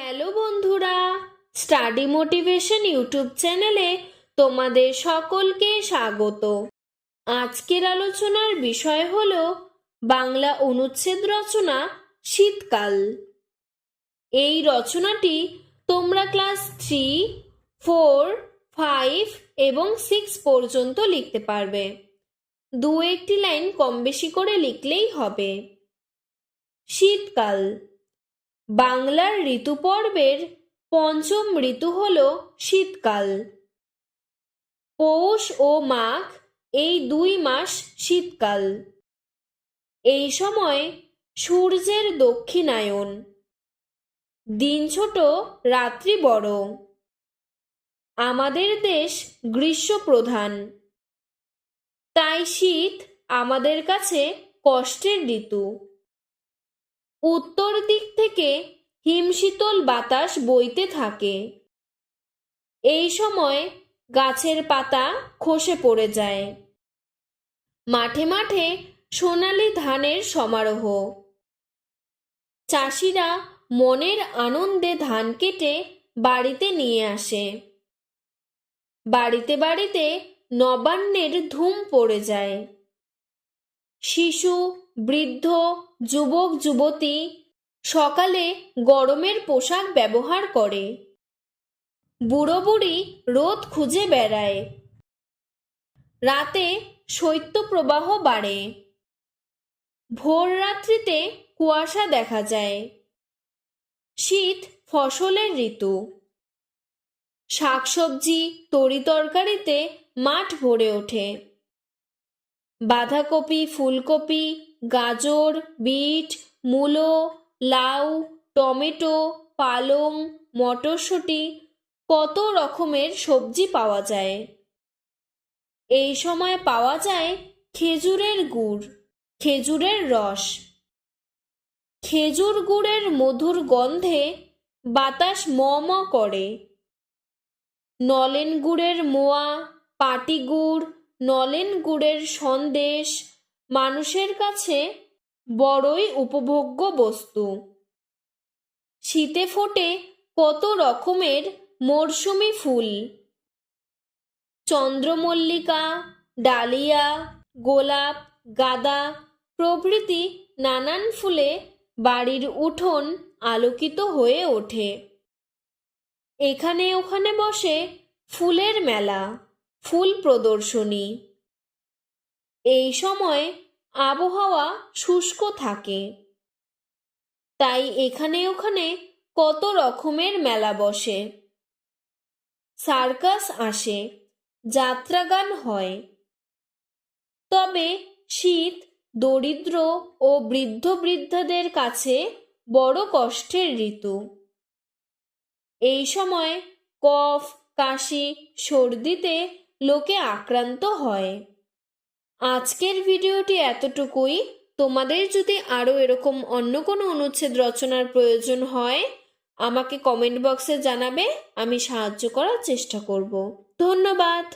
Hello বন্ধুরা, study motivation YouTube চ্যানেলে তোমাদের সকলকে স্বাগত। আজকের আলোচনার বিষয় হলো বাংলা অনুচ্ছেদ রচনা শীতকাল। এই রচনাটি তোমরা ক্লাস 3, 4, 5 এবং 6 পর্যন্ত লিখতে পারবে। দু একটি লাইন কম বেশি করে লিখলেই হবে। শীতকাল বাংলার ঋতু পর্বের পঞ্চম ঋতু হল শীতকাল। পৌষ ও মাঘ এই 2 মাস শীতকাল। এই সময় সূর্যের দক্ষিণায়ন, দিন ছোট রাত্রি বড়। আমাদের দেশ গ্রীষ্মপ্রধান, তাই শীত আমাদের কাছে কষ্টের ঋতু। উত্তর দিক থেকে হিমশীতল বাতাস বইতে থাকে। এই সময় গাছের পাতা খসে পড়ে যায়। মাঠে মাঠে সোনালি ধানের সমারোহ। চাষিরা মনের আনন্দে ধান কেটে বাড়িতে নিয়ে আসে। বাড়িতে বাড়িতে নবান্নের ধুম পড়ে যায়। শিশু, বৃদ্ধ, যুবক যুবতী সকালে গরমের পোশাক ব্যবহার করে। বুড়ো বুড়ি রোদ খুঁজে বেড়ায়। রাতে শৈত্যপ্রবাহ বাড়ে। ভোর রাত্রিতে কুয়াশা দেখা যায়। শীত ফসলের ঋতু। শাকসবজি, তরিতরকারিতে মাঠ ভরে ওঠে। বাঁধাকপি, ফুলকপি, গাজর, বিট, মূলো, লাউ, টমেটো, পালং, মটরশুঁটি কত রকমের সবজি পাওয়া যায়। এই সময় পাওয়া যায় খেজুরের গুড়, খেজুরের রস। খেজুর গুড়ের মধুর গন্ধে বাতাস ম ম করে। নলেন গুড়ের মোয়া, পাটি গুড়, নলেন গুড়ের সন্দেশ মানুষের কাছে বড়ই উপভোগ্য বস্তু। শীতে ফোটে কত রকমের মরশুমি ফুল। চন্দ্রমল্লিকা, ডালিয়া, গোলাপ, গাঁদা প্রভৃতি নানান ফুলে বাড়ির উঠোন আলোকিত হয়ে ওঠে। এখানে ওখানে বসে ফুলের মেলা, ফুল প্রদর্শনী। এই সময় আবহাওয়া শুষ্ক থাকে, তাই এখানে ওখানে কত রকমের মেলা বসে। সার্কাস আসে, যাত্রাগান হয়। তবে শীত দরিদ্র ও বৃদ্ধ বৃদ্ধাদের কাছে বড় কষ্টের ঋতু। এই সময় কফ, কাশি, সর্দিতে লোকে আক্রান্ত হয়। আজকের ভিডিওটি এতটুকুই। তোমাদের যদি আরও এরকম অন্য কোনো অনুচ্ছেদ রচনার প্রয়োজন হয় আমাকে কমেন্ট বক্সে জানাবে, আমি সাহায্য করার চেষ্টা করব। ধন্যবাদ।